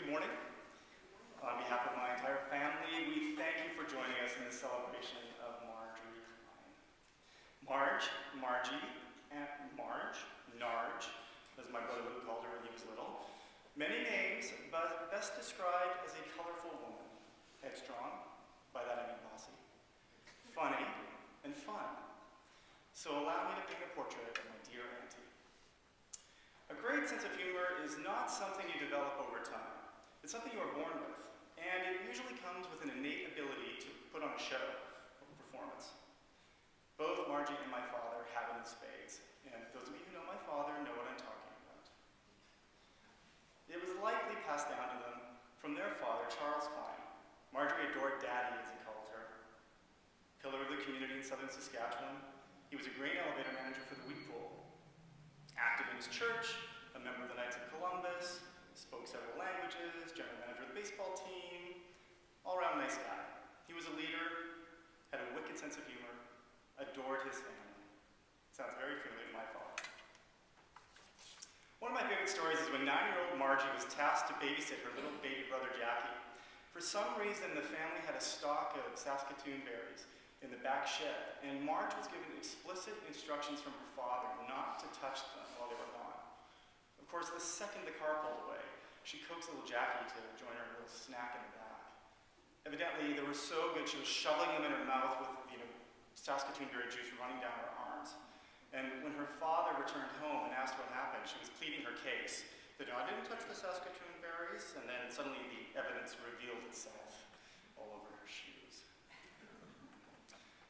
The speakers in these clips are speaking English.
Good morning. On behalf of my entire family, we thank you for joining us in this celebration of Margie Klein. Margie, Aunt Marj, Narj, as my brother Luke called her when he was little. Many names, but best described as a colorful woman. Headstrong, by that I mean bossy. Funny, and fun. So allow me to paint a portrait of my dear auntie. A great sense of humor is not something you develop over time. It's something you are born with, and it usually comes with an innate ability to put on a show or performance. Both Margie and my father have it in spades, and those of you who know my father know what I'm talking about. It was likely passed down to them from their father, Charles Klein. Marjorie adored Daddy, as he called her. Pillar of the community in southern Saskatchewan, he was a grain elevator manager for the wheat pool. Active in his church, a member of the Knights of Columbus, spoke several languages, general manager of the baseball team, all-around nice guy. He was a leader, had a wicked sense of humor, adored his family. Sounds very familiar to my father. One of my favorite stories is when 9-year-old Margie was tasked to babysit her little baby brother Jackie. For some reason, the family had a stock of Saskatoon berries in the back shed, and Marge was given explicit instructions from her father not to touch them while they were gone. Of course, the second the car pulled away, she coaxed little Jackie to join her little snack in the back. Evidently, they were so good she was shoveling them in her mouth with, Saskatoon berry juice running down her arms. And when her father returned home and asked what happened, she was pleading her case that I didn't touch the Saskatoon berries, and then suddenly the evidence revealed itself all over her shoes.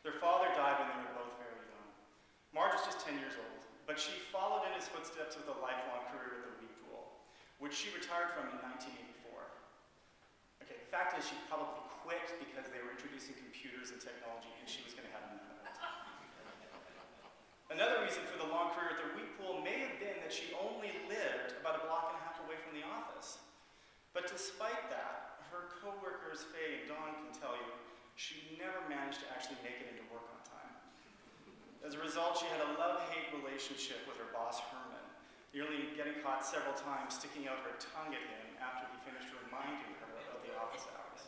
Their father died when they were both very young. Marge was just 10 years old, but she followed in his footsteps with a lifelong career at the wheat pool, which she retired from in 1984. Okay, the fact is she probably quit because they were introducing computers and technology and she was going to have none of it. Another reason for the long career at the wheat pool may have been that she only lived about a block and a half away from the office. But despite that, her co-workers Faye and Dawn can tell you she never managed to actually make it into work on time. As a result, she had a love-hate relationship with her boss, Herman, nearly getting caught several times sticking out her tongue at him after he finished reminding her of the office hours.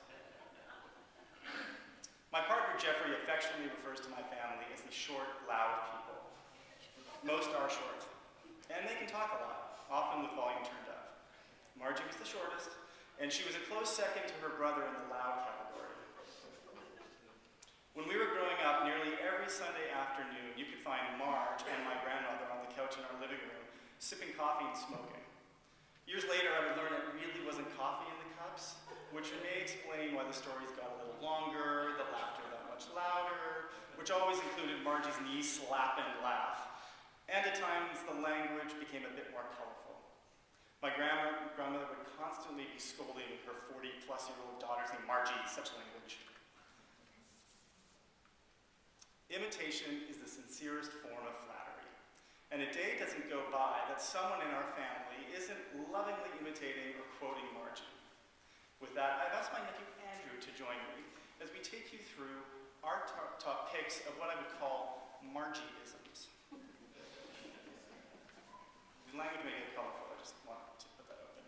My partner, Jeffrey, affectionately refers to my family as the short, loud people. Most are short, and they can talk a lot, often with volume turned up. Margie was the shortest, and she was a close second to her brother in the loud category. When we were growing up, nearly every Sunday afternoon, you could find Marge and my grandmother on the couch in our living room, sipping coffee and smoking. Years later, I would learn it really wasn't coffee in the cups, which may explain why the stories got a little longer, the laughter that much louder, which always included Margie's knee-slapping laugh. And at times, the language became a bit more colorful. My grandmother would constantly be scolding her 40-plus-year-old daughter saying, "Margie, such language." Imitation is the sincerest form of flattery. And a day doesn't go by that someone in our family isn't lovingly imitating or quoting Margie. With that, I've asked my nephew Andrew to join me as we take you through our top picks of what I would call Margieisms. The language may get colorful, I just wanted to put that out there.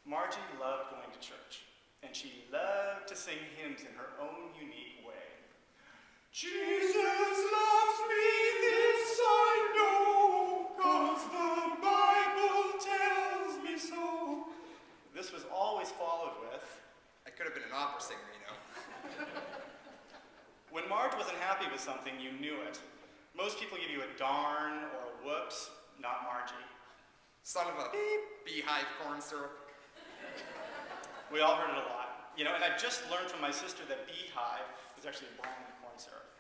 Margie loved going to church, and she loved to sing hymns in her own unique way. Jesus loves me, this I know, 'cause the Bible tells me so. This was always followed with, I could have been an opera singer, you know. When Marge wasn't happy with something, you knew it. Most people give you a darn or a whoops, not Margie. Son of a beep, beehive corn syrup. We all heard it a lot. And I just learned from my sister that beehive is actually a brand of corn syrup.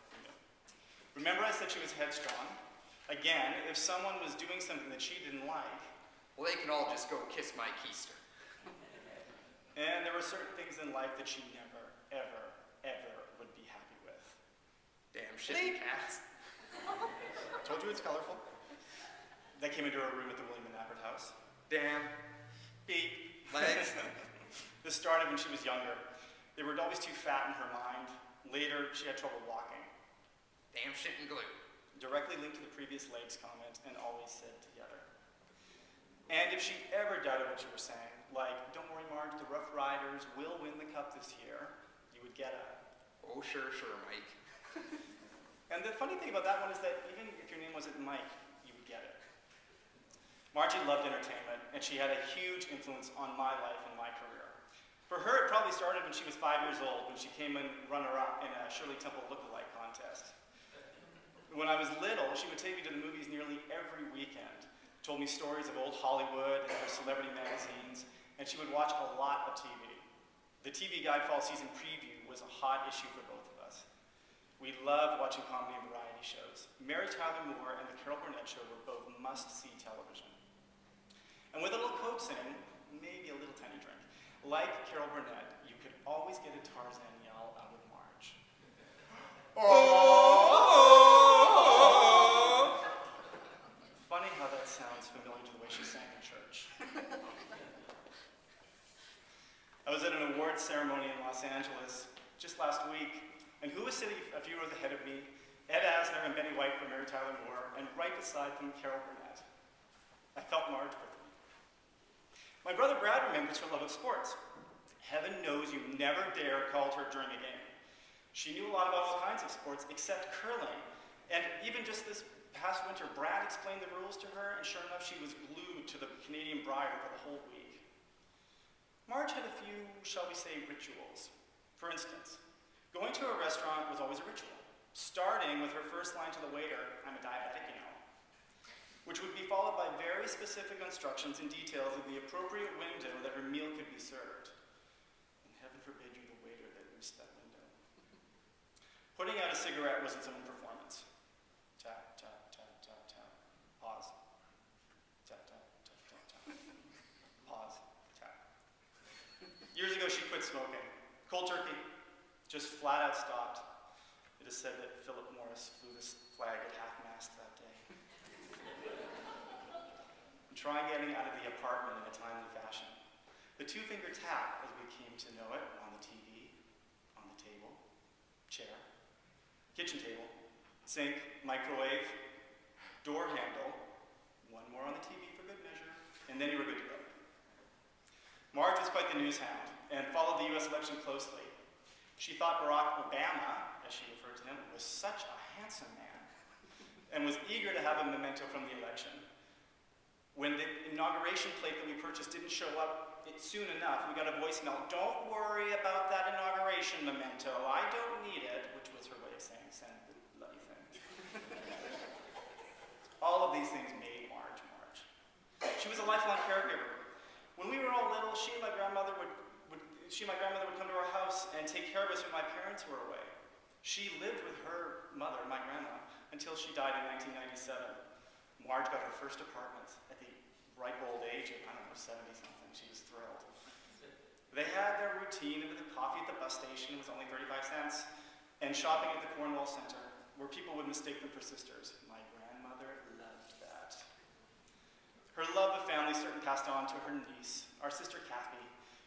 Remember I said she was headstrong? Again, if someone was doing something that she didn't like, well, they can all just go kiss my keister. And there were certain things in life that she never, ever, ever would be happy with. Damn shitty cats. Told you it's colorful. They came into her room at the William and Appert house. Damn. Beep. Legs. This started when she was younger. They were always too fat in her mind. Later, she had trouble walking. Damn shit and glue. Directly linked to the previous legs comment and always said together. And if she ever doubted what you were saying, like, "Don't worry, Marge, the Rough Riders will win the cup this year," you would get it. Oh, sure, Mike. And the funny thing about that one is that even if your name wasn't Mike, you would get it. Margie loved entertainment, and she had a huge influence on my life and my career. For her, it probably started when she was 5 years old, when she came in runner-up in a Shirley Temple look-alike contest. When I was little, she would take me to the movies nearly every weekend, told me stories of old Hollywood and her celebrity magazines, and she would watch a lot of TV. The TV Guide Fall Season Preview was a hot issue for both of us. We loved watching comedy and variety shows. Mary Tyler Moore and The Carol Burnett Show were both must-see television. And with a little coaxing, maybe a little tiny drink, like Carol Burnett, you could always get a Tarzan yell out of Marge. Oh! Funny how that sounds familiar to the way she sang in church. I was at an awards ceremony in Los Angeles just last week, and who was sitting a few rows ahead of me? Ed Asner and Benny White from Mary Tyler Moore, and right beside them, Carol Burnett. I felt Marge with me. My brother Brad remembers her love of sports. Heaven knows you never dare call her during a game. She knew a lot about all kinds of sports except curling, and even just this past winter, Brad explained the rules to her, and sure enough, she was glued to the Canadian Brier for the whole week. Marge had a few, shall we say, rituals. For instance, going to a restaurant was always a ritual, starting with her first line to the waiter, "I'm a diabetic, you know," which would be followed by very specific instructions and details of the appropriate window that her meal could be served. And heaven forbid you're the waiter that missed that window. Putting out a cigarette was its own performance. Tap, tap, tap, tap, tap. Pause. Tap, tap, tap, tap, tap. Pause. Tap. Years ago, she quit smoking. Cold turkey. Just flat out stopped. It is said that Philip Morris flew this flag at half-mast that day. Try getting out of the apartment in a timely fashion. The two-finger tap, as we came to know it, on the TV, on the table, chair, kitchen table, sink, microwave, door handle, one more on the TV for good measure, and then you were good to go. Marge was quite the news hound and followed the US election closely. She thought Barack Obama, as she referred to him, was such a handsome man and was eager to have a memento from the election. When the inauguration plate that we purchased didn't show up soon enough, we got a voicemail, "Don't worry about that inauguration memento. I don't need it," which was her way of saying, "Send the bloody thing." All of these things made Marge Marge. She was a lifelong caregiver. When we were all little, she and my grandmother would come to our house and take care of us when my parents were away. She lived with her mother, my grandma, until she died in 1997. Marge got her first apartment at the ripe old age of, 70-something. She was thrilled. They had their routine with the coffee at the bus station, it was only 35 cents, and shopping at the Cornwall Center, where people would mistake them for sisters. My grandmother loved that. Her love of family certainly passed on to her niece, our sister Kathy,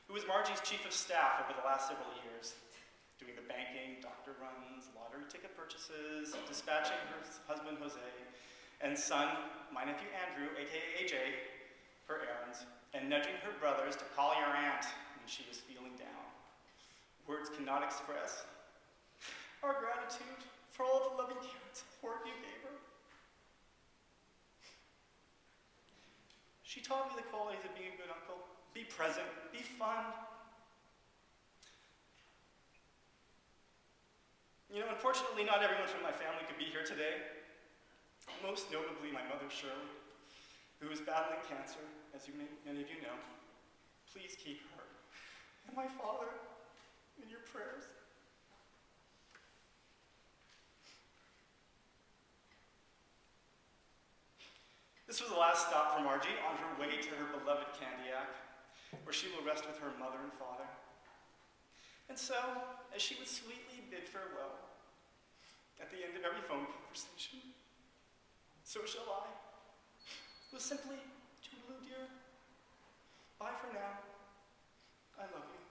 who was Margie's chief of staff over the last several years, doing the banking, doctor runs, lottery ticket purchases, dispatching her husband Jose, and son, my nephew Andrew, aka AJ, for errands, and nudging her brothers to call your aunt when she was feeling down. Words cannot express our gratitude for all of the loving care and support you gave her. She taught me the qualities of being a good uncle. Be present, be fun. Unfortunately, not everyone from my family could be here today. Most notably, my mother, Shirley, who is battling cancer, as many of you know. Please keep her and my father in your prayers. This was the last stop for Margie on her way to her beloved Candiac, where she will rest with her mother and father. And so, as she would sweetly bid farewell at the end of every phone conversation, so shall I. With simply, "Toodaloo, dear. Bye for now. I love you."